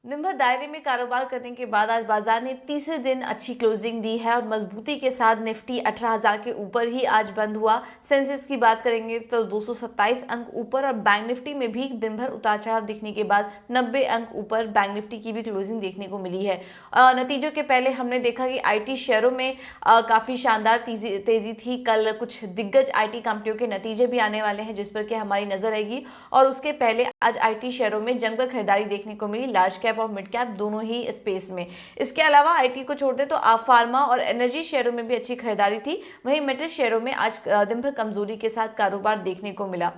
दिन भर दायरे में कारोबार करने के बाद आज बाजार ने तीसरे दिन अच्छी क्लोजिंग दी है और मजबूती के साथ निफ्टी 18,000 के ऊपर ही आज बंद हुआ। सेंसेक्स की बात करेंगे तो 227 अंक ऊपर और बैंक निफ्टी में भी दिन भर उतार चढ़ाव दिखने के बाद 90 अंक ऊपर बैंक निफ्टी की भी क्लोजिंग देखने को मिली है। नतीजों के पहले हमने देखा कि आईटी शेयरों में काफी शानदार तेजी थी। कल कुछ दिग्गज आईटी कंपनियों के नतीजे भी आने वाले हैं जिस पर कि हमारी नजर रहेगी और उसके पहले आज आईटी शेयरों में जमकर खरीदारी देखने को मिली, लार्ज कैप और मिड कैप दोनों ही स्पेस में। इसके अलावा आईटी को छोड़ दे तो आप फार्मा और एनर्जी शेयरों में भी अच्छी खरीदारी थी। वहीं मेटल शेयरों में आज दिन भर कमजोरी के साथ कारोबार देखने को मिला।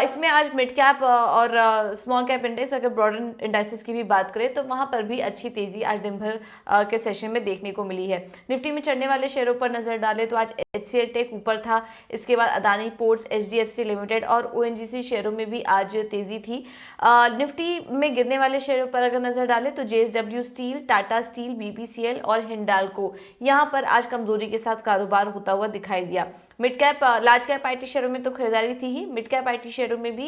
इसमें आज मिड कैप और स्मॉल कैप इंडेक्स, अगर ब्रॉडर इंडाइसेस की भी बात करें तो वहां पर भी अच्छी तेजी आज दिन भर के सेशन में देखने को मिली है। निफ्टी में चढ़ने वाले शेयरों पर नजर डालें तो आज एचसीएल टेक ऊपर था। इसके बाद अदानी पोर्ट्स, एचडीएफसी लिमिटेड और ओएनजीसी शेयरों में भी आज तेजी थी। निफ्टी में गिरने वाले शेयरों पर अगर नजर डालें तो JSW steel, Tata steel, BPCL और हिंडाल्को यहां पर आज कमजोरी के साथ कारोबार होता हुआ दिखाई दिया। Mid cap large cap IT शेयरों में तो खरीदारी थी ही। मिड कैप आईटी शेयरों में भी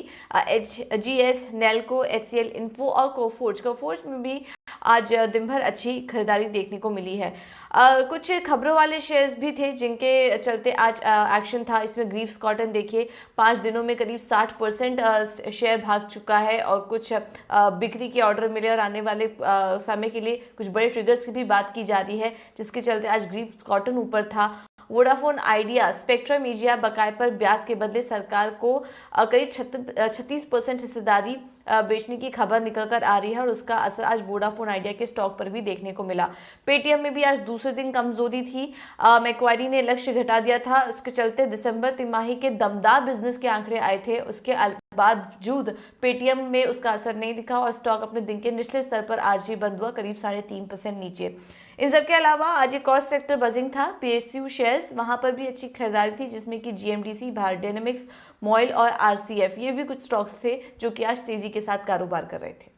एचजीएस, नेल्को, एचसीएल इन्फो और कोफोर्ज में भी आज दिन भर अच्छी खरीदारी देखने को मिली है। कुछ खबरों वाले शेयर्स भी थे जिनके चलते आज एक्शन था। इसमें ग्रीव्स कॉटन देखिए 5 दिनों में करीब 60% शेयर भाग चुका है और कुछ बिक्री के ऑर्डर मिले और आने वाले समय के लिए कुछ बड़े ट्रिगर्स की भी बात की जा रही है जिसके चलते आज ग्रीव्स कॉटन ऊपर था। वोडाफोन आइडिया, स्पेक्ट्रम मीडिया बकाये पर ब्याज के बदले सरकार को करीब 36% हिस्सेदारी बेचने की खबर निकलकर आ रही है और उसका असर आज वोडाफोन आइडिया के स्टॉक पर भी देखने को मिला। पेटीएम में भी आज दूसरे दिन कमजोरी थी। मैक्वारी ने लक्ष्य घटा दिया था, इसके चलते दिसंबर तिमाही के दमदार बिजनेस के आंकड़े आए थे। उसके बावजूद पेटीएम में उसका असर नहीं दिखा और स्टॉक अपने दिन के निचले स्तर पर आज ही बंद हुआ, करीब 3.5% नीचे। इन सब के अलावा आज एक और सेक्टर बजिंग था, पीएसयू शेयर्स, वहां पर भी अच्छी खरीदारी थी जिसमें कि जीएमडीसी, भारत डायनेमिक्स, मॉइल और आरसीएफ ये भी कुछ स्टॉक्स थे जो कि आज तेजी के साथ कारोबार कर रहे थे।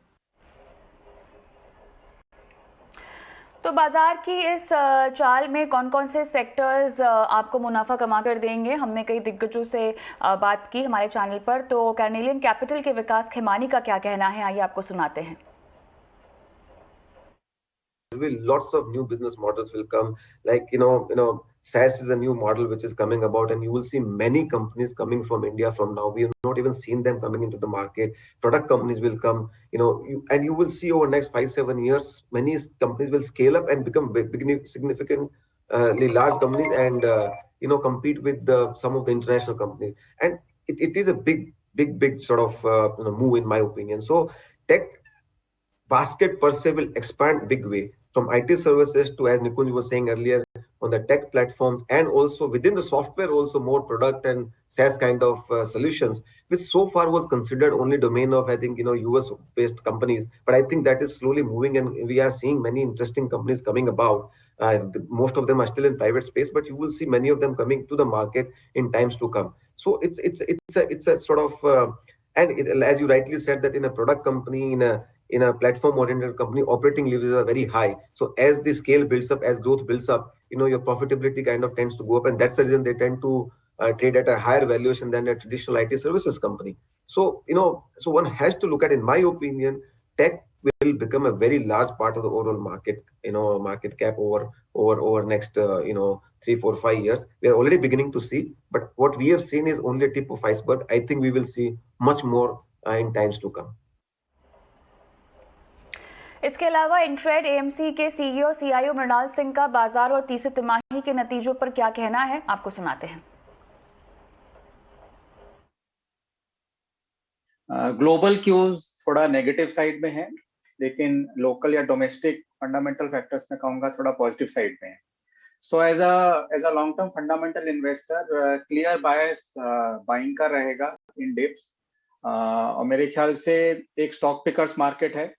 तो बाजार की इस चाल में कौन कौन से सेक्टर्स आपको मुनाफा कमा कर देंगे? हमने कई दिग्गजों से बात की हमारे चैनल पर, तो कार्नेलियन कैपिटल के विकास खेमानी का क्या कहना है, आइए आपको सुनाते हैं। Lots of new business models will come, like SaaS is a new model which is coming about, and you will see many companies coming from India from now. We have not even seen them coming into the market. Product companies will come, and you will see over the next 5-7 years, many companies will scale up and become significantly large companies, and compete with some of the international companies. And it is a big sort of move in my opinion. So tech basket per se will expand big way, from IT services to, as Nikunj was saying earlier, on the tech platforms, and also within the software, also more product and SaaS kind of solutions, which so far was considered only domain of, I think, US based companies. But I think that is slowly moving, and we are seeing many interesting companies coming about. Most of them are still in private space, but you will see many of them coming to the market in times to come. So it's a sort of as you rightly said, that in a product company, in a platform-oriented company, operating leverages are very high. So as the scale builds up, as growth builds up, your profitability kind of tends to go up, and that's the reason they tend to trade at a higher valuation than a traditional IT services company. So so one has to look at, in my opinion, tech will become a very large part of the overall market, market cap over next 3, 4, 5 years. We are already beginning to see, but what we have seen is only a tip of iceberg. I think we will see much more in times to come. इसके अलावा इंट्रेड AMC के CEO CIO Mrinal Singh का बाजार और तीसरी तिमाही के नतीजों पर क्या कहना है, आपको सुनाते हैं। ग्लोबल क्यूज थोड़ा नेगेटिव साइड में है, लेकिन लोकल या डोमेस्टिक फंडामेंटल फैक्टर्स में कहूंगा थोड़ा पॉजिटिव साइड में है। So as a long term fundamental investor, clear bias buying का रहेगा इन डिप्स, और मेरे ख्याल से एक स्टॉक पिकर्स मार्केट है।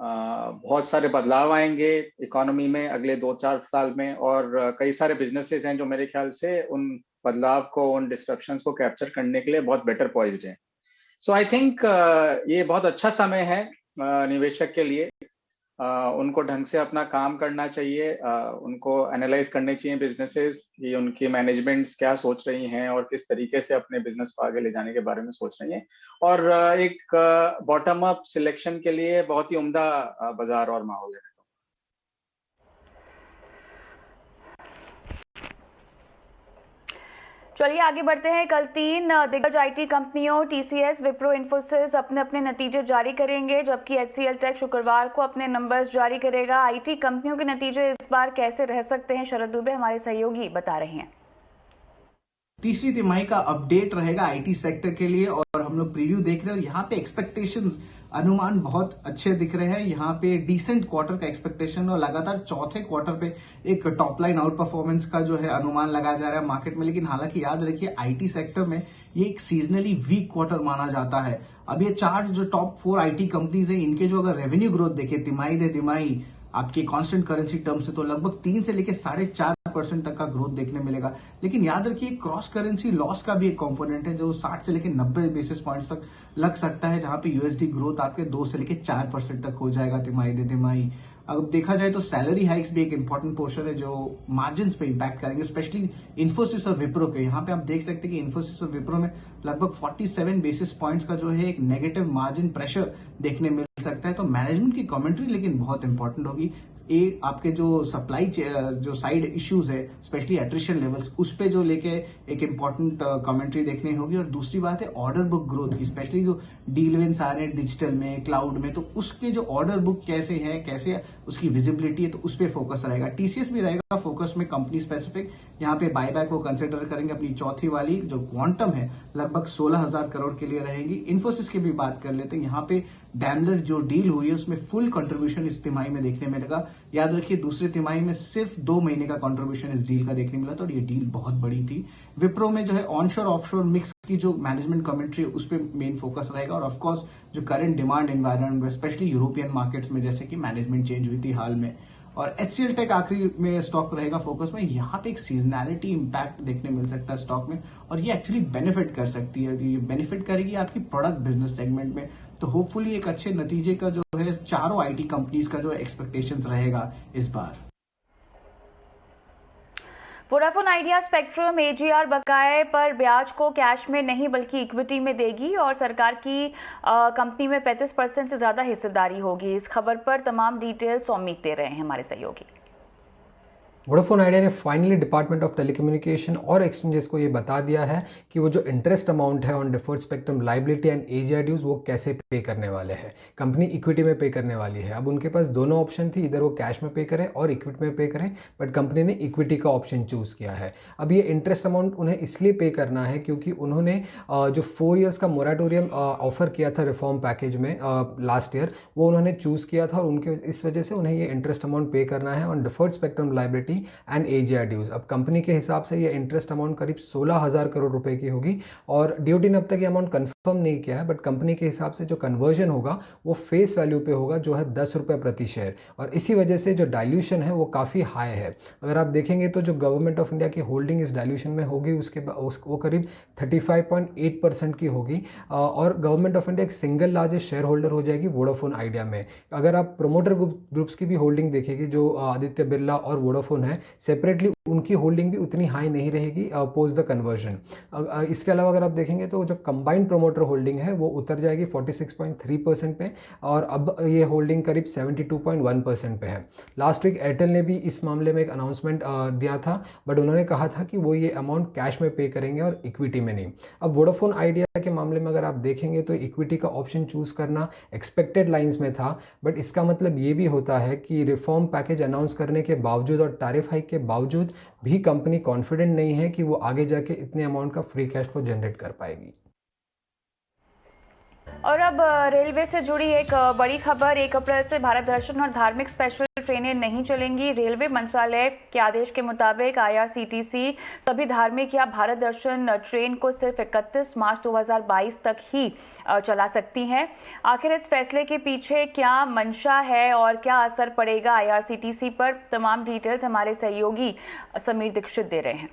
बहुत सारे बदलाव आएंगे इकोनॉमी में अगले 2-4 साल में, और कई सारे बिजनेसेस हैं जो मेरे ख्याल से उन बदलाव को, उन डिस्ट्रप्शंस को कैप्चर करने के लिए बहुत बेटर पॉइज्ड हैं। सो आई थिंक ये बहुत अच्छा समय है निवेशक के लिए। उनको ढंग से अपना काम करना चाहिए, उनको एनालाइज करने चाहिए बिजनेसेस कि उनकी मैनेजमेंट्स क्या सोच रही हैं और किस तरीके से अपने बिजनेस को आगे ले जाने के बारे में सोच रही हैं। और एक बॉटम अप सिलेक्शन के लिए बहुत ही उम्दा बाजार और माहौल है। चलिए आगे बढ़ते हैं। कल 3 दिग्गज आईटी कंपनियों टीसीएस, विप्रो, इन्फोसिस अपने अपने नतीजे जारी करेंगे, जबकि एचसीएल टेक शुक्रवार को अपने नंबर्स जारी करेगा। आईटी कंपनियों के नतीजे इस बार कैसे रह सकते हैं, शरद दुबे हमारे सहयोगी बता रहे हैं। तीसरी तिमाही का अपडेट रहेगा आईटी सेक्टर के लिए और हम लोग प्रीव्यू देख रहे हैं। यहाँ पे एक्सपेक्टेशंस अनुमान बहुत अच्छे दिख रहे हैं। यहाँ पे डिसेंट क्वार्टर का एक्सपेक्टेशन और लगातार चौथे क्वार्टर पे एक टॉप लाइन आउट परफॉर्मेंस का जो है अनुमान लगाया जा रहा है मार्केट में। लेकिन हालांकि याद रखिए आईटी सेक्टर में ये एक सीजनली वीक क्वार्टर माना जाता है। अब ये 4 जो टॉप 4 आईटी कंपनीज है, इनके जो अगर रेवेन्यू ग्रोथ देखे तिमाही दे तिमाही आपके कांस्टेंट करेंसी टर्म से, तो लगभग 3 से लेकर 4.5% तक का ग्रोथ देखने मिलेगा। लेकिन याद रखिए क्रॉस करेंसी लॉस का भी एक कंपोनेंट है जो 60 से लेकर 90 बेसिस पॉइंट्स तक लग सकता है, जहां पे यूएसडी ग्रोथ आपके 2 से लेकर 4% तक हो जाएगा तिमाही दे तिमाही। अगर देखा जाए तो सैलरी हाइक्स भी एक इंपॉर्टेंट पोर्शन है जो मार्जिन पे इंपैक्ट करेंगे, स्पेशली इन्फोसिस और विप्रो के। यहाँ पे आप देख सकते हैं कि इन्फोसिस और विप्रो में लगभग 47 बेसिस पॉइंट्स का जो है एक नेगेटिव मार्जिन प्रेशर देखने मिल सकता है। तो मैनेजमेंट की कमेंट्री लेकिन बहुत इंपॉर्टेंट होगी। ये आपके जो सप्लाई जो साइड इश्यूज है, स्पेशली एट्रिशन लेवल्स, उस पे जो लेके एक इंपॉर्टेंट कमेंट्री देखनी होगी। और दूसरी बात है ऑर्डर बुक ग्रोथ की, स्पेशली जो डील विंस आ रहे हैं डिजिटल में, क्लाउड में, तो उसके जो ऑर्डर बुक कैसे है, कैसे उसकी विजिबिलिटी है, तो उस पर फोकस रहेगा। टीसीएस भी रहेगा फोकस में कंपनी स्पेसिफिक। यहाँ पे बायबैक को कंसिडर करेंगे। अपनी चौथी वाली जो क्वांटम है लगभग 16,000 करोड़ के लिए रहेगी। इन्फोसिस की भी बात कर लेते हैं। यहाँ पे डैमलर जो डील हुई है उसमें फुल कंट्रीब्यूशन इस तिमाही में देखने मिलेगा। याद रखिए दूसरी तिमाही में सिर्फ 2 महीने का कंट्रीब्यूशन इस डील का देखने मिला था और ये डील बहुत बड़ी थी। विप्रो में जो है ऑनशोर ऑफशोर मिक्स की जो मैनेजमेंट कमेंट्री है उस पर मेन फोकस रहेगा। और ऑफकोर्स जो current demand environment specially European markets में जैसे कि मैनेजमेंट चेंज हुई थी हाल में। और एचसीएल टेक आखिरी में स्टॉक रहेगा फोकस में। यहाँ पे एक सीजनैलिटी इंपैक्ट देखने मिल सकता है स्टॉक में और ये एक्चुअली बेनिफिट कर सकती है। ये बेनिफिट करेगी आपकी प्रोडक्ट बिजनेस सेगमेंट में। तो होपफुली एक अच्छे नतीजे का जो है चारों आईटी कंपनीज का जो एक्सपेक्टेशंस रहेगा इस बार। वोडाफोन आइडिया स्पेक्ट्रम एजीआर बकाये पर ब्याज को कैश में नहीं बल्कि इक्विटी में देगी और सरकार की कंपनी में 35% से ज्यादा हिस्सेदारी होगी। इस खबर पर तमाम डिटेल्स सौमित दे रहे हैं हमारे सहयोगी। वोडाफोन आइडिया ने फाइनली डिपार्टमेंट ऑफ टेलीकम्युनिकेशन और एक्सचेंजेस को ये बता दिया है कि वो जो इंटरेस्ट अमाउंट है on deferred spectrum liability and AGR dues वो कैसे पे करने वाले हैं। कंपनी इक्विटी में पे करने वाली है। अब उनके पास दोनों ऑप्शन थी, इधर वो कैश में पे करें और इक्विटी में पे करें, बट कंपनी ने इक्विटी का ऑप्शन चूज़ किया है। अब ये इंटरेस्ट अमाउंट उन्हें इसलिए पे करना है क्योंकि उन्होंने जो 4 ईयर्स का मोराटोरियम ऑफर किया था रिफॉर्म पैकेज में लास्ट ईयर, वो उन्होंने चूज़ किया था और उनके इस वजह से उन्हें ये इंटरेस्ट अमाउंट पे करना है on deferred spectrum liability and AGR dues. अब कंपनी के हिसाब से ये इंटरेस्ट अमाउंट करीब 16,000 करोड़ रुपए की होगी और डीओटी ने अब तक ये अमाउंट कंफर्म नहीं किया है, बट कंपनी के हिसाब से जो कन्वर्जन होगा वो फेस वैल्यू पे होगा जो है 10 रुपये प्रति शेयर। और इसी वजह से जो डाइल्यूशन है वो काफ़ी हाई है। अगर आप देखेंगे तो जो गवर्नमेंट ऑफ इंडिया की होल्डिंग इस डाइल्यूशन में होगी वो करीब 35.8% की होगी और गवर्नमेंट ऑफ इंडिया एक सिंगल लार्जेस्ट शेयर होल्डर हो जाएगी वोडाफोन आइडिया में। अगर आप प्रोमोटर ग्रुप्स की भी होल्डिंग देखेंगे जो आदित्य बिरला और वोडाफोन है, सेपरेटली उनकी होल्डिंग भी उतनी हाई नहीं रहेगी पोस्ट द कन्वर्जन। इसके अलावा अगर आप देखेंगे तो जो कंबाइंड प्रोमोटर होल्डिंग है वो उतर जाएगी 46.3% पे और अब ये होल्डिंग करीब 72.1% पे है। लास्ट वीक एयरटेल ने भी इस मामले में एक अनाउंसमेंट दिया था, बट उन्होंने कहा था कि वो ये अमाउंट कैश में पे करेंगे और इक्विटी में नहीं। अब वोडाफोन आइडिया के मामले में अगर आप देखेंगे तो इक्विटी का ऑप्शन चूज़ करना एक्सपेक्टेड लाइंस में था, बट इसका मतलब ये भी होता है कि रिफॉर्म पैकेज अनाउंस करने के बावजूद और टैरिफ हाइक के बावजूद भी कंपनी कॉन्फिडेंट नहीं है कि वो आगे जाके इतने अमाउंट का फ्री कैश फ्लो जनरेट कर पाएगी। और अब रेलवे से जुड़ी एक बड़ी खबर। 1 अप्रैल से भारत दर्शन और धार्मिक स्पेशल ट्रेनें नहीं चलेंगी। रेलवे मंत्रालय के आदेश के मुताबिक आईआरसीटीसी सभी धार्मिक या भारत दर्शन ट्रेन को सिर्फ 31 मार्च 2022 तक ही चला सकती हैं। आखिर इस फैसले के पीछे क्या मंशा है और क्या असर पड़ेगा आईआरसीटीसी पर, तमाम डिटेल्स हमारे सहयोगी समीर दीक्षित दे रहे हैं।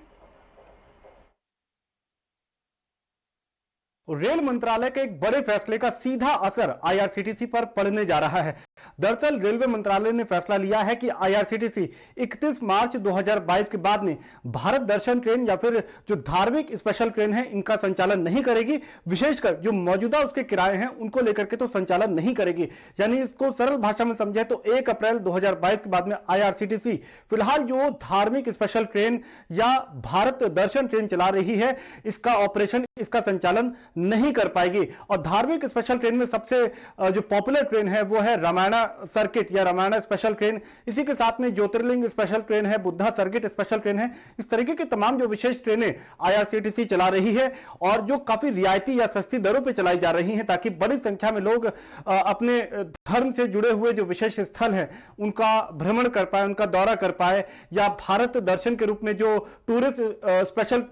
रेल मंत्रालय के एक बड़े फैसले का सीधा असर आईआरसीटीसी पर पड़ने जा रहा है। दरअसल रेलवे मंत्रालय ने फैसला लिया है कि आईआरसीटीसी 31 मार्च 2022 के बाद में भारत दर्शन ट्रेन या फिर जो धार्मिक स्पेशल ट्रेन है इनका संचालन नहीं करेगी। विशेषकर जो मौजूदा उसके किराए हैं उनको लेकर के तो संचालन नहीं करेगी। यानी इसको सरल भाषा में समझे तो 1 अप्रैल 2022 के बाद में आईआरसीटीसी फिलहाल जो धार्मिक स्पेशल ट्रेन या भारत दर्शन ट्रेन चला रही है इसका ऑपरेशन, इसका संचालन नहीं कर पाएगी। और धार्मिक स्पेशल ट्रेन में सबसे जो पॉपुलर ट्रेन है वो है रामायणा सर्किट या रामायणा स्पेशल ट्रेन। इसी के साथ में ज्योतिर्लिंग स्पेशल ट्रेन है, बुद्धा सर्किट स्पेशल ट्रेन है। इस तरीके की तमाम जो विशेष ट्रेनें आईआरसीटीसी चला रही है और जो काफी रियायती या सस्ती दरों पर चलाई जा रही हैं ताकि बड़ी संख्या में लोग अपने धर्म से जुड़े हुए जो विशेष स्थल है उनका भ्रमण कर पाए, उनका दौरा कर पाए, या भारत दर्शन के रूप में जो टूरिस्ट स्पेशल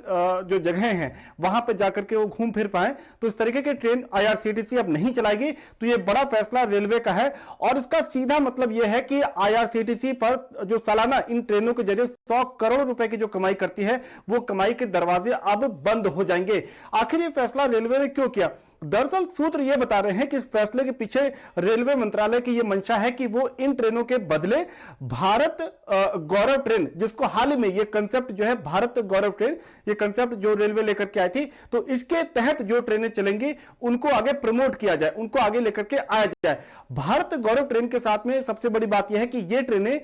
जो जगह हैं वहां पर जाकर के वो घूम फिर पाए। तो इस तरीके की ट्रेन आईआरसीटीसी अब नहीं चलाएगी। तो ये बड़ा फैसला रेलवे का है और इसका सीधा मतलब यह है कि आईआरसीटीसी पर जो सालाना इन ट्रेनों के जरिए 100 करोड़ रुपए की जो कमाई करती है वो कमाई के दरवाजे अब बंद हो जाएंगे। आखिर ये फैसला रेलवे ने क्यों किया? दरअसल सूत्र यह बता रहे हैं कि इस फैसले के पीछे रेलवे मंत्रालय की यह मंशा है कि वो इन ट्रेनों के बदले भारत गौरव ट्रेन, जिसको हाल ही में ये कंसेप्ट जो है भारत गौरव ट्रेन, ये कंसेप्ट जो रेलवे लेकर के आई थी, तो इसके तहत जो ट्रेनें चलेंगी उनको आगे प्रमोट किया जाए, उनको आगे लेकर के आया जाए। भारत गौरव ट्रेन के साथ में सबसे बड़ी बात यह है कि ये ट्रेनें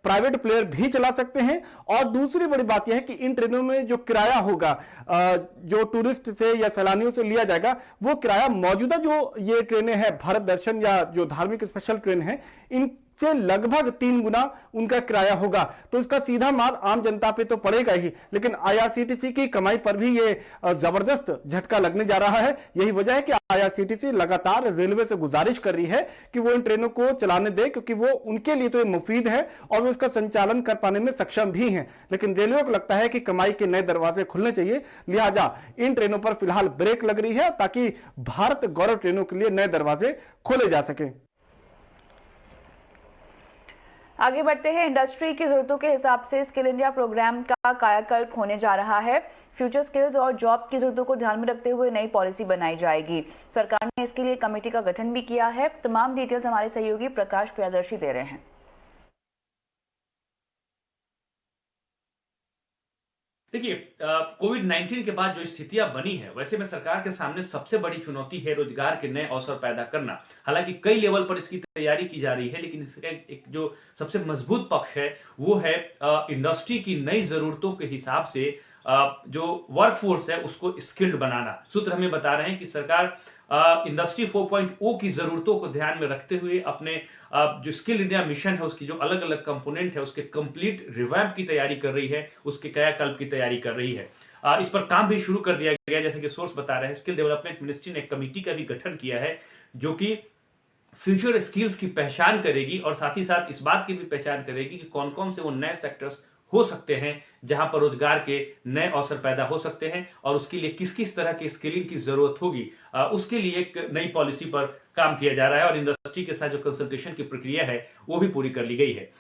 प्राइवेट प्लेयर भी चला सकते हैं और दूसरी बड़ी बात यह है कि इन ट्रेनों में जो किराया होगा जो टूरिस्ट से या सैलानियों से लिया जाएगा वो किराया मौजूदा जो ये ट्रेनें हैं भारत दर्शन या जो धार्मिक स्पेशल ट्रेन है इनसे लगभग 3 गुना उनका किराया होगा। तो इसका सीधा मार आम जनता पे तो पड़ेगा ही, लेकिन आईआरसीटीसी की कमाई पर भी ये जबरदस्त झटका लगने जा रहा है। यही वजह है कि आईआरसीटीसी लगातार रेलवे से गुजारिश कर रही है कि वो इन ट्रेनों को चलाने दे, क्योंकि वो उनके लिए तो ये मुफीद है और वो इसका संचालन कर पाने में सक्षम भी हैं। लेकिन रेलवे को लगता है कि कमाई के नए दरवाजे खुलने चाहिए, लिहाजा इन ट्रेनों पर फिलहाल ब्रेक लग रही है ताकि भारत गौरव ट्रेनों के लिए नए दरवाजे खोले जा सके। आगे बढ़ते हैं। इंडस्ट्री की जरूरतों के हिसाब से स्किल इंडिया प्रोग्राम का कायाकल्प होने जा रहा है। फ्यूचर स्किल्स और जॉब की जरूरतों को ध्यान में रखते हुए नई पॉलिसी बनाई जाएगी। सरकार ने इसके लिए कमेटी का गठन भी किया है। तमाम डिटेल्स हमारे सहयोगी प्रकाश प्रियदर्शी दे रहे हैं। देखिए, कोविड-19 के बाद जो स्थितियां बनी है, वैसे में सरकार के सामने सबसे बड़ी चुनौती है रोजगार के नए अवसर पैदा करना। हालांकि कई लेवल पर इसकी तैयारी की जा रही है, लेकिन इसका एक जो सबसे मजबूत पक्ष है वो है इंडस्ट्री की नई जरूरतों के हिसाब से जो वर्कफोर्स है उसको स्किल्ड बनाना। सूत्र हमें बता रहे हैं कि सरकार इंडस्ट्री 4.0 की जरूरतों को ध्यान में रखते हुए अपने जो स्किल इंडिया मिशन है उसकी जो अलग अलग कंपोनेंट है उसके कंप्लीट रिवैम्प की तैयारी कर रही है, उसके कायाकल्प की तैयारी कर रही है। इस पर काम भी शुरू कर दिया गया, जैसे कि सोर्स बता रहे हैं। स्किल डेवलपमेंट मिनिस्ट्री ने एक कमेटी का भी गठन किया है जो कि फ्यूचर स्किल्स की पहचान करेगी और साथ ही साथ इस बात की भी पहचान करेगी कि कौन कौन से वो नए सेक्टर्स हो सकते हैं जहां पर रोजगार के नए अवसर पैदा हो सकते हैं और उसके लिए किस किस तरह की स्किलिंग की जरूरत होगी। उसके लिए एक नई पॉलिसी पर काम किया जा रहा है और इंडस्ट्री के साथ जो कंसल्टेशन की प्रक्रिया है वो भी पूरी कर ली गई है।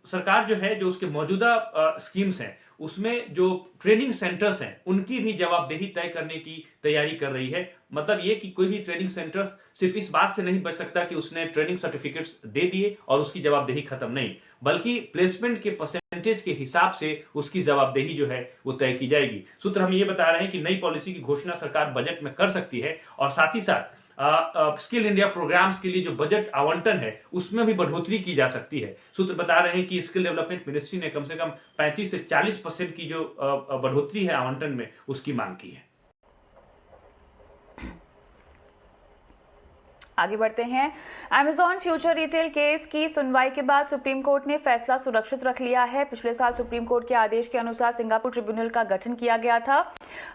सरकार जो है जो उसके मौजूदा स्कीम्स हैं उसमें जो ट्रेनिंग सेंटर्स हैं उनकी भी जवाबदेही तय करने की तैयारी कर रही है। मतलब ये कि कोई भी ट्रेनिंग सेंटर सिर्फ इस बात से नहीं बच सकता कि उसने ट्रेनिंग सर्टिफिकेट्स दे दिए और उसकी जवाबदेही खत्म नहीं, बल्कि प्लेसमेंट के परसेंटेज के हिसाब से उसकी जवाबदेही जो है वो तय की जाएगी। सूत्र हमें ये बता रहे हैं कि नई पॉलिसी की घोषणा सरकार बजट में कर सकती है और साथ ही साथ स्किल इंडिया प्रोग्राम्स के लिए जो बजट आवंटन है उसमें भी बढ़ोतरी की जा सकती है। सूत्र बता रहे हैं कि स्किल डेवलपमेंट मिनिस्ट्री ने कम से कम 35 से 40% की जो बढ़ोतरी है आवंटन में उसकी मांग की है। आगे बढ़ते हैं। Amazon फ्यूचर रिटेल केस की सुनवाई के बाद सुप्रीम कोर्ट ने फैसला सुरक्षित रख लिया है। पिछले साल सुप्रीम कोर्ट के आदेश के अनुसार सिंगापुर ट्रिब्यूनल का गठन किया गया था।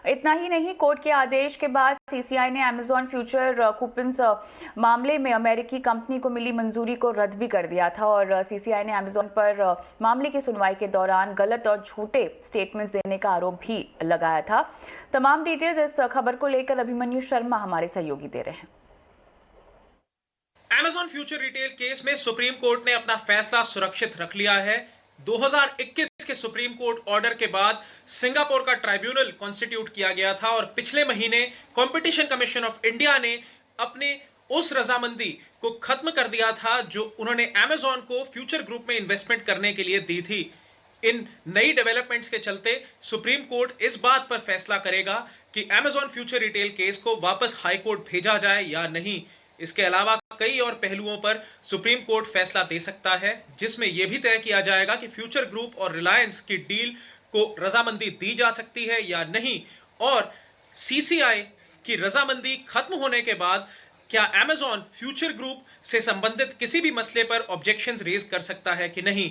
इतना ही नहीं, कोर्ट के आदेश के बाद सीसीआई ने Amazon फ्यूचर कूपन्स मामले में अमेरिकी कंपनी को मिली मंजूरी को रद्द भी कर दिया था और सीसीआई ने Amazon पर मामले की सुनवाई के दौरान गलत और झूठे स्टेटमेंट्स देने का आरोप भी लगाया था। तमाम डिटेल्स इस खबर को लेकर अभिमन्यु शर्मा हमारे सहयोगी दे रहे हैं। Amazon फ्यूचर रिटेल केस में सुप्रीम कोर्ट ने अपना फैसला सुरक्षित रख लिया है। 2021 के सुप्रीम कोर्ट ऑर्डर के बाद सिंगापुर का ट्राइब्यूनल कॉन्स्टिट्यूट किया गया था और पिछले महीने कंपटीशन कमीशन ऑफ इंडिया ने अपने उस रजामंदी को खत्म कर दिया था जो उन्होंने अमेज़न को फ्यूचर ग्रुप में इन्वेस्टमेंट करने के लिए दी थी। इन नई डेवलपमेंट्स के चलते सुप्रीम कोर्ट इस बात पर फैसला करेगा कि अमेज़न फ्यूचर रिटेल केस को वापस हाई कोर्ट भेजा जाए या नहीं। इसके अलावा कई और पहलुओं पर सुप्रीम कोर्ट फैसला दे सकता है, जिसमें यह भी तय किया जाएगा कि फ्यूचर ग्रुप और रिलायंस की डील को रजामंदी दी जा सकती है या नहीं, और सीसीआई की रजामंदी खत्म होने के बाद क्या अमेज़न फ्यूचर ग्रुप से संबंधित किसी भी मसले पर ऑब्जेक्शंस रेज कर सकता है कि नहीं।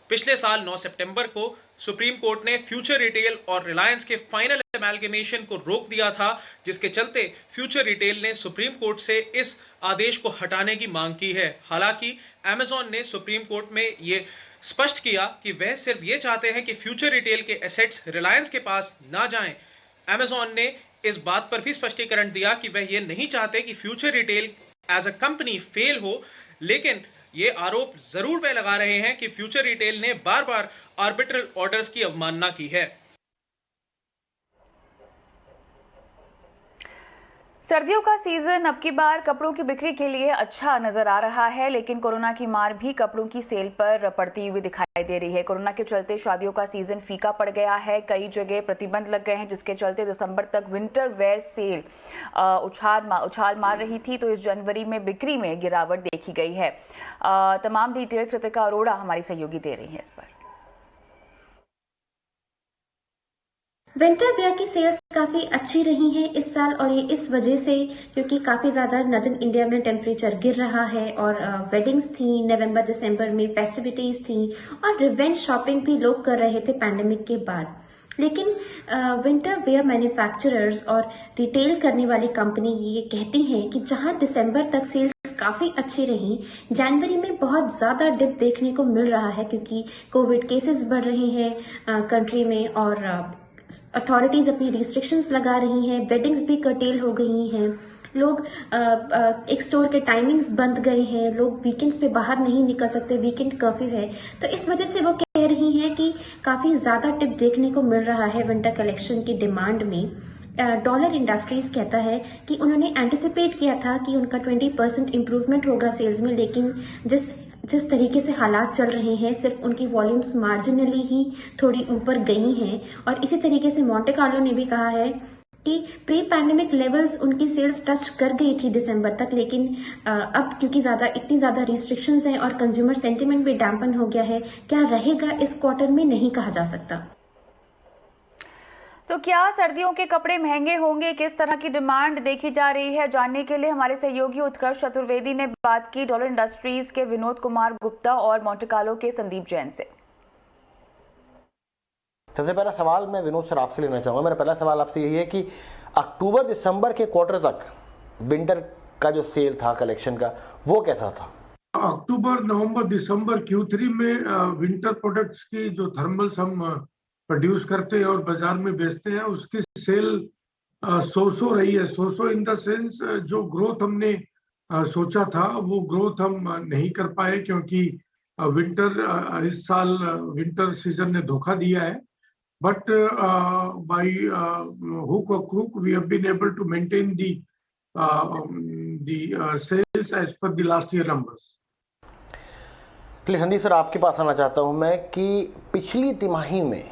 पिछले साल 9 सितंबर को सुप्रीम कोर्ट ने फ्यूचर रिटेल और रिलायंस के फाइनल एमैल्गेमेशन को रोक दिया था, जिसके चलते फ्यूचर रिटेल ने सुप्रीम कोर्ट से इस आदेश को हटाने की मांग की है। हालांकि अमेज़न ने सुप्रीम कोर्ट में ये स्पष्ट किया कि वह सिर्फ ये चाहते हैं कि फ्यूचर रिटेल के एसेट्स रिलायंस के पास ना जाएं। अमेज़न ने इस बात पर भी स्पष्टीकरण दिया कि वह ये नहीं चाहते कि future retail as a company fail हो, लेकिन ये आरोप जरूर वे लगा रहे हैं कि फ्यूचर रिटेल ने बार बार आर्बिट्रल ऑर्डर्स की अवमानना की है। सर्दियों का सीजन अब की बार कपड़ों की बिक्री के लिए अच्छा नजर आ रहा है, लेकिन कोरोना की मार भी कपड़ों की सेल पर पड़ती हुई दिखाई दे रही है। कोरोना के चलते शादियों का सीजन फीका पड़ गया है, कई जगह प्रतिबंध लग गए हैं, जिसके चलते दिसंबर तक विंटर वेयर सेल उछाल मार रही थी, तो इस जनवरी में बिक्री में गिरावट देखी गई है। तमाम डिटेल्स ऋतिका अरोड़ा हमारी सहयोगी दे रही है इस पर। विंटर वेयर की सेल्स काफी अच्छी रही हैं इस साल, और ये इस वजह से क्योंकि काफी ज्यादा नॉर्दर्न इंडिया में टेम्परेचर गिर रहा है और वेडिंग्स थी, नवंबर दिसंबर में फेस्टिविटीज थी और रिवेंज शॉपिंग भी लोग कर रहे थे पैंडेमिक के बाद। लेकिन विंटर वेयर मैन्युफैक्चरर्स और रिटेल करने वाली कंपनी ये कहती हैं कि जहां दिसंबर तक सेल्स काफी अच्छी रही, जनवरी में बहुत ज्यादा डिप देखने को मिल रहा है क्योंकि कोविड केसेस बढ़ रहे हैं कंट्री में और अथॉरिटीज अपनी रिस्ट्रिक्शंस लगा रही हैं, वेडिंग्स भी कर्टेल हो गई हैं, लोग एक स्टोर के टाइमिंग्स बंद गए हैं, लोग वीकेंड्स पे बाहर नहीं निकल सकते, वीकेंड कर्फ्यू है, तो इस वजह से वो कह रही हैं कि काफी ज्यादा टिप देखने को मिल रहा है विंटर कलेक्शन की डिमांड में। डॉलर इंडस्ट्रीज कहता है कि उन्होंने एंटिसिपेट किया था कि उनका 20% इम्प्रूवमेंट होगा सेल्स में, लेकिन जिस तरीके से हालात चल रहे हैं सिर्फ उनकी वॉल्यूम्स मार्जिनली ही थोड़ी ऊपर गई हैं। और इसी तरीके से मोंटे कार्लो ने भी कहा है कि प्री पैंडेमिक लेवल्स उनकी सेल्स टच कर गई थी दिसंबर तक, लेकिन अब क्योंकि इतनी ज्यादा रिस्ट्रिक्शंस हैं और कंज्यूमर सेंटिमेंट भी डैम्पन हो गया है, क्या रहेगा इस क्वार्टर में नहीं कहा जा सकता। तो क्या सर्दियों के कपड़े महंगे होंगे, किस तरह की डिमांड देखी जा रही है, जानने के लिए हमारे सहयोगी उत्कर्ष चतुर्वेदी ने बात की डॉलर इंडस्ट्रीज के विनोद कुमार गुप्ता और मोंटे कार्लो के संदीप जैन से। सबसे पहला सवाल मैं विनोद सर आपसे लेना चाहूंगा। मेरा पहला सवाल आपसे यही है कि अक्टूबर दिसंबर के क्वार्टर तक विंटर का जो सेल था कलेक्शन का वो कैसा था? अक्टूबर नवंबर दिसंबर Q3 में विंटर प्रोडक्ट्स की जो थर्मल्स हम प्रोड्यूस करते हैं और बाजार में बेचते हैं उसकी सेल सो रही है। सो इन द सेंस जो ग्रोथ हमने सोचा था वो ग्रोथ हम नहीं कर पाए क्योंकि विंटर इस साल विंटर सीजन ने धोखा दिया है। बट बाय हुक और crook we have been able to maintain the sales as per the last year numbers. Sandeep sir आपके पास आना चाहता हूं मैं कि पिछली तिमाही में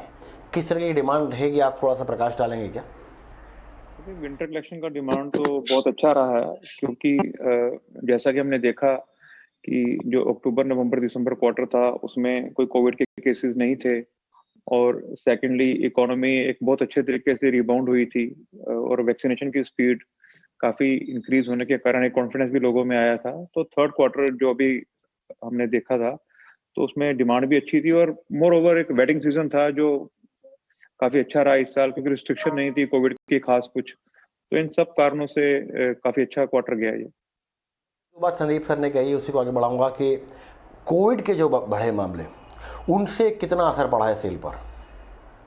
किस तरह की डिमांड रहेगी, आप थोड़ा सा प्रकाश डालेंगे क्या? विंटर कलेक्शन का डिमांड तो बहुत अच्छा रहा है क्योंकि जैसा कि हमने देखा कि जो अक्टूबर नवंबर दिसंबर क्वार्टर था उसमें कोई कोविड के केसेस नहीं थे और सेकेंडली इकोनॉमी एक बहुत अच्छे तरीके से रिबाउंड हुई थी और वैक्सीनेशन की स्पीड काफी इंक्रीज होने के कारण एक कॉन्फिडेंस भी लोगों में आया था। तो थर्ड क्वार्टर जो अभी हमने देखा था तो उसमें डिमांड भी अच्छी थी और मोर ओवर एक वेडिंग सीजन था जो काफी अच्छा रहा इस साल क्योंकि रिस्ट्रिक्शन नहीं थी कोविड की खास कुछ, तो इन सब कारणों से काफी अच्छा क्वार्टर गया ये। तो बात संदीप सर ने कही उसी को आगे बढ़ाऊंगा कि कोविड के जो बढ़े मामले उनसे कितना असर पड़ा है सेल पर?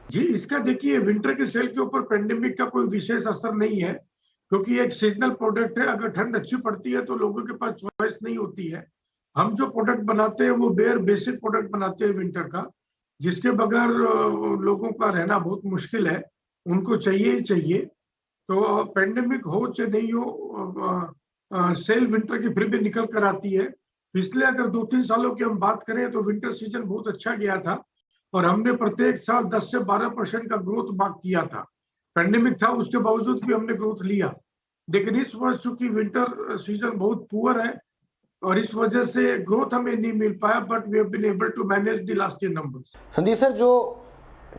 जी इसका देखिए विंटर के सेल के ऊपर पेंडेमिक का कोई विशेष असर नहीं है क्योंकि एक सीजनल प्रोडक्ट है। अगर ठंड अच्छी पड़ती है तो लोगों के पास चॉइस नहीं होती है। हम जो प्रोडक्ट बनाते हैं वो बेयर बेसिक प्रोडक्ट बनाते हैं विंटर का, जिसके बगैर लोगों का रहना बहुत मुश्किल है, उनको चाहिए ही चाहिए। तो पेंडेमिक हो चाहे नहीं हो, सेल विंटर की फिर भी निकल कर आती है। पिछले अगर 2-3 सालों की हम बात करें तो विंटर सीजन बहुत अच्छा गया था और हमने प्रत्येक साल 10 से 12% का ग्रोथ मार्क किया था। पेंडेमिक था, उसके बावजूद भी हमने ग्रोथ लिया। लेकिन इस वर्ष चूंकि विंटर सीजन बहुत पुअर है और इस वजह से ग्रोथ हमें नहीं मिल पाया, but we have been able to manage the last year numbers. Sandeep sir, जो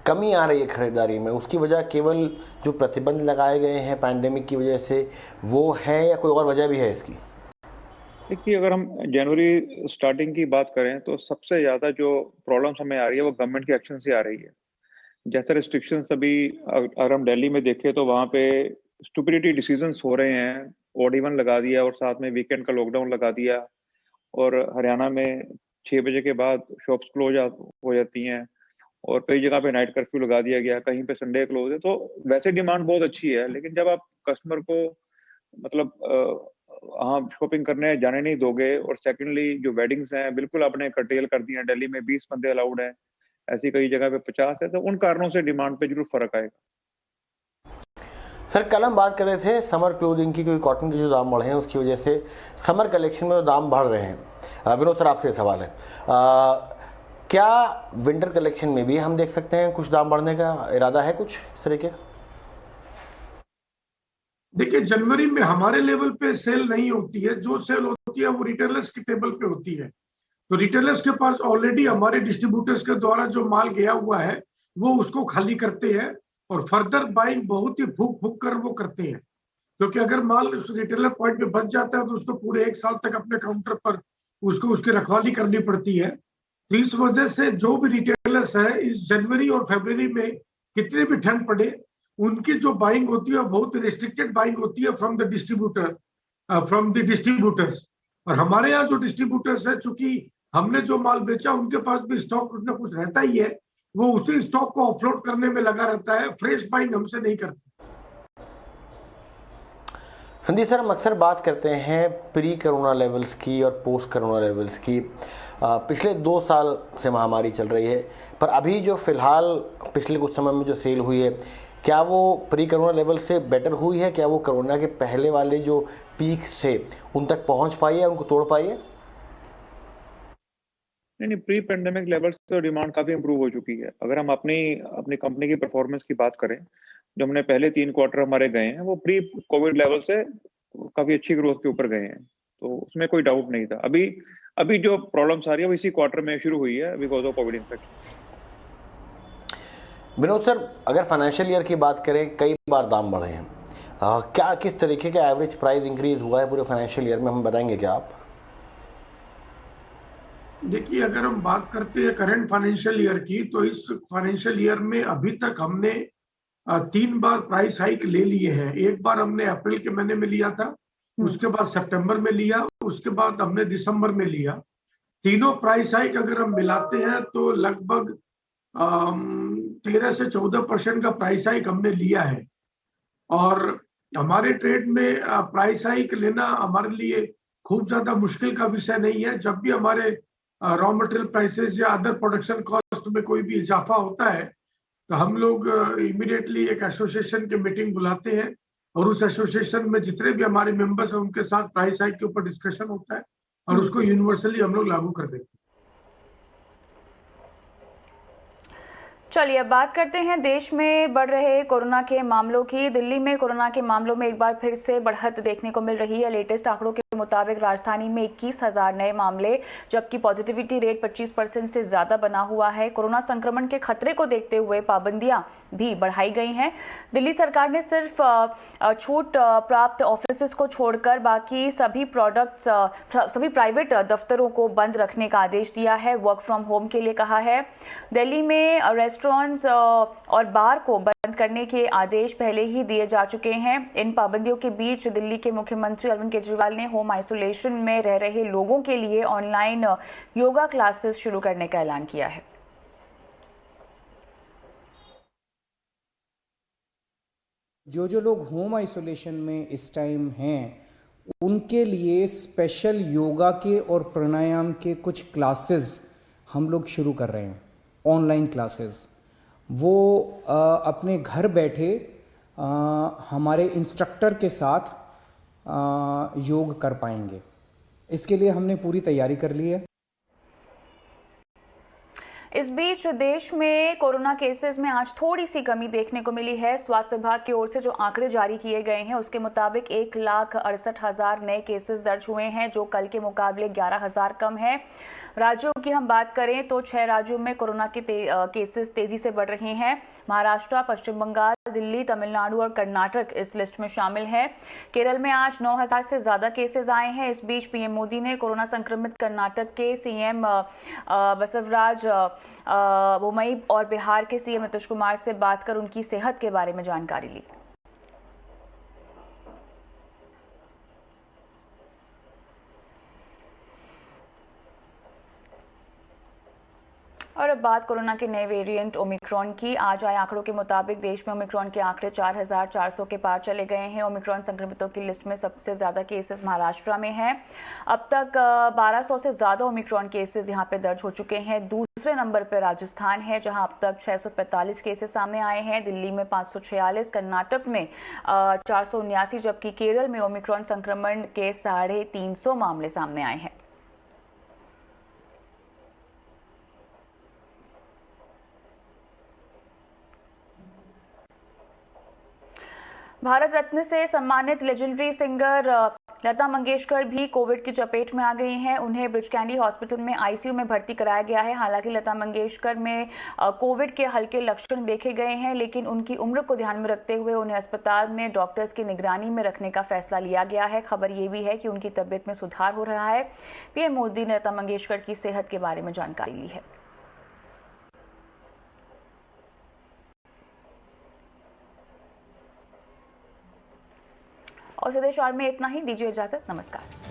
कमी आ रही है खरीदारी में, उसकी वजह केवल जो प्रतिबंध लगाए गए हैं पैंडेमिक की वजह से वो है या कोई और वजह भी है इसकी? देखिए, अगर हम जनवरी स्टार्टिंग की बात करें तो सबसे ज्यादा जो प्रॉब्लम्स हमें आ रही है वो गवर्नमेंट के एक्शन से आ रही है। जैसे रिस्ट्रिक्शंस अभी अगर हम दिल्ली में देखें तो वहाँ पे स्टुपिडिटी डिसीजंस हो रहे हैं, ऑड इवन लगा दिया और साथ में वीकेंड का लॉकडाउन लगा दिया, और हरियाणा में 6 बजे के बाद शॉप्स क्लोज हो जाती हैं और कई जगह पे नाइट कर्फ्यू लगा दिया गया, कहीं पे संडे क्लोज है। तो वैसे डिमांड बहुत अच्छी है, लेकिन जब आप कस्टमर को मतलब हाँ शॉपिंग करने जाने नहीं दोगे, और सेकेंडली जो वेडिंग्स हैं बिल्कुल आपने कर्टेल कर दी हैं, दिल्ली में 20 बंदे अलाउड हैं, ऐसी कई जगह पे 50 है, तो उन कारणों से डिमांड पे जरूर फर्क आएगा। सर, कल हम बात कर रहे थे समर क्लोथिंग की, क्योंकि कॉटन के जो दाम बढ़े हैं उसकी वजह से समर कलेक्शन में जो दाम बढ़ रहे हैं। विनोद सर, आपसे सवाल है, क्या विंटर कलेक्शन में भी हम देख सकते हैं कुछ दाम बढ़ने का इरादा है, कुछ इस तरीके का? देखिए, जनवरी में हमारे लेवल पे सेल नहीं होती है। जो सेल होती है वो रिटेलर्स की टेबल पे होती है। तो रिटेलर्स के पास ऑलरेडी हमारे डिस्ट्रीब्यूटर्स के द्वारा जो माल गया हुआ है वो उसको खाली करते हैं और फर्दर बाइंग बहुत ही फूक फूक कर वो करते हैं, क्योंकि अगर माल उस रिटेलर पॉइंट पे बच जाता है तो उसको पूरे 1 साल तक अपने काउंटर पर उसको उसकी रखवाली करनी पड़ती है। तो इस वजह से जो भी रिटेलर्स है, इस जनवरी और फरवरी में कितने भी ठंड पड़े, उनकी जो बाइंग होती है बहुत रिस्ट्रिक्टेड बाइंग होती है फ्रॉम द डिस्ट्रीब्यूटर्स। और हमारे यहाँ जो डिस्ट्रीब्यूटर्स है, चूंकि हमने जो माल बेचा उनके पास भी स्टॉक कुछ ना कुछ रहता ही है, वो उसी स्टॉक को ऑफलोड करने में लगा रहता है, फ्रेश बाइंग हमसे नहीं करते। संदीप सर, हम अक्सर बात करते हैं प्री कोरोना लेवल्स की और पोस्ट कोरोना लेवल्स की। पिछले 2 साल से महामारी चल रही है, पर अभी जो फिलहाल पिछले कुछ समय में जो सेल हुई है, क्या वो प्री कोरोना लेवल से बेटर हुई है? क्या वो कोरोना के पहले वाले जो पीक्स थे उन तक पहुंच पाई है, उनको तोड़ पाई है? नहीं, प्री पेंडेमिक लेवल से डिमांड काफी इंप्रूव हो चुकी है। अगर हम अपनी कंपनी की परफॉर्मेंस की बात करें, जो हमने पहले 3 क्वार्टर हमारे गए हैं वो प्री कोविड लेवल से काफी अच्छी ग्रोथ के ऊपर गए हैं, तो उसमें कोई डाउट नहीं था। अभी जो प्रॉब्लम्स आ रही है वो इसी क्वार्टर में शुरू हुई है because of Covid infection. Vinod sir, अगर फाइनेंशियल ईयर की बात करें, कई बार दाम बढ़े हैं, क्या किस तरीके का एवरेज प्राइस इंक्रीज हुआ है पूरे फाइनेंशियल ईयर में, हम बताएंगे क्या आप? देखिए, अगर हम बात करते हैं करंट फाइनेंशियल ईयर की, तो इस फाइनेंशियल ईयर में अभी तक हमने 3 बार प्राइस हाइक ले लिए हैं। एक बार हमने अप्रैल के महीने में लिया था, उसके बाद सितंबर में लिया, उसके बाद हमने दिसंबर में लिया। तीनों प्राइस हाइक अगर हम मिलाते हैं तो लगभग 13 से 14% का प्राइस हाइक हमने लिया है। और हमारे ट्रेड में प्राइस हाइक लेना हमारे लिए खूब ज्यादा मुश्किल का विषय नहीं है। जब भी हमारे रॉ मटेरियल प्राइसेस या अदर प्रोडक्शन कॉस्ट में कोई भी इजाफा होता है तो हम लोग इमीडिएटली एक एसोसिएशन की मीटिंग बुलाते हैं और उस एसोसिएशन में जितने भी हमारे मेंबर्स हैं उनके साथ प्राइस हाइक के ऊपर डिस्कशन होता है और उसको यूनिवर्सली हम लोग लागू कर देते हैं। चलिए, अब बात करते हैं देश में बढ़ रहे कोरोना के मामलों की। दिल्ली में कोरोना के मामलों में एक बार फिर से बढ़त देखने को मिल रही है। लेटेस्ट आंकड़ों के मुताबिक राजधानी में 21,000 नए मामले, जबकि पॉजिटिविटी रेट 25% से ज्यादा बना हुआ है। कोरोना संक्रमण के खतरे को देखते हुए पाबंदियां भी बढ़ाई गई हैं। दिल्ली सरकार ने सिर्फ छूट प्राप्त ऑफिसेस को छोड़कर बाकी सभी प्राइवेट दफ्तरों को बंद रखने का आदेश दिया है, वर्क फ्रॉम होम के लिए कहा है। दिल्ली में रेस्टोरेंट्स और बार को बंद करने के आदेश पहले ही दिए जा चुके हैं। इन पाबंदियों के बीच दिल्ली के मुख्यमंत्री अरविंद केजरीवाल ने होम आइसोलेशन में रह रहे लोगों के लिए ऑनलाइन योगा क्लासेस शुरू करने का ऐलान किया है। जो लोग होम आइसोलेशन में इस टाइम हैं उनके लिए स्पेशल योगा के और प्राणायाम के कुछ क्लासेस हम लोग शुरू कर रहे हैं। ऑनलाइन क्लासेस, वो अपने घर बैठे हमारे इंस्ट्रक्टर के साथ योग कर पाएंगे। इसके लिए हमने पूरी तैयारी कर ली है। इस बीच देश में कोरोना केसेस में आज थोड़ी सी कमी देखने को मिली है। स्वास्थ्य विभाग की ओर से जो आंकड़े जारी किए गए हैं उसके मुताबिक 1,68,000 नए केसेस दर्ज हुए हैं, जो कल के मुकाबले 11,000 कम है। राज्यों की हम बात करें तो 6 राज्यों में कोरोना के केसेस तेजी से बढ़ रहे हैं। महाराष्ट्र, पश्चिम बंगाल, दिल्ली, तमिलनाडु और कर्नाटक इस लिस्ट में शामिल है। केरल में आज 9,000 से ज्यादा केसेस आए हैं। इस बीच पीएम मोदी ने कोरोना संक्रमित कर्नाटक के सीएम बसवराज बोम्मई और बिहार के सीएम नीतीश कुमार से बात कर उनकी सेहत के बारे में जानकारी ली। और अब बात कोरोना के नए वेरिएंट ओमिक्रॉन की। आज आए आंकड़ों के मुताबिक देश में ओमिक्रॉन के आंकड़े 4,400 के पार चले गए हैं। ओमिक्रॉन संक्रमितों की लिस्ट में सबसे ज्यादा केसेस महाराष्ट्र में हैं। अब तक 1200 से ज्यादा ओमिक्रॉन केसेस यहां पे दर्ज हो चुके हैं। दूसरे नंबर पर राजस्थान है, जहां अब तक 645 केसेस सामने आए हैं। दिल्ली में 546, कर्नाटक में 479, जबकि केरल में ओमिक्रॉन संक्रमण के 350 मामले सामने आए हैं। भारत रत्न से सम्मानित लेजेंडरी सिंगर लता मंगेशकर भी कोविड की चपेट में आ गई हैं। उन्हें ब्रिज कैंडी हॉस्पिटल में आईसीयू में भर्ती कराया गया है। हालांकि लता मंगेशकर में कोविड के हल्के लक्षण देखे गए हैं, लेकिन उनकी उम्र को ध्यान में रखते हुए उन्हें अस्पताल में डॉक्टर्स की निगरानी में रखने का फैसला लिया गया है। खबर ये भी है कि उनकी तबीयत में सुधार हो रहा है। पीएम मोदी ने लता मंगेशकर की सेहत के बारे में जानकारी ली है। और स्वदेश और में इतना ही। दीजिए इजाजत। नमस्कार।